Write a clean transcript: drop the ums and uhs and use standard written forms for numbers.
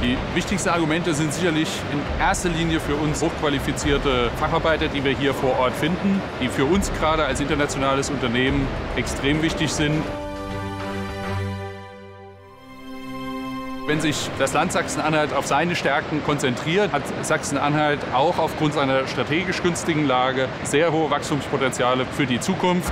Die wichtigsten Argumente sind sicherlich in erster Linie für uns hochqualifizierte Facharbeiter, die wir hier vor Ort finden, die für uns gerade als internationales Unternehmen extrem wichtig sind. Wenn sich das Land Sachsen-Anhalt auf seine Stärken konzentriert, hat Sachsen-Anhalt auch aufgrund seiner strategisch günstigen Lage sehr hohe Wachstumspotenziale für die Zukunft.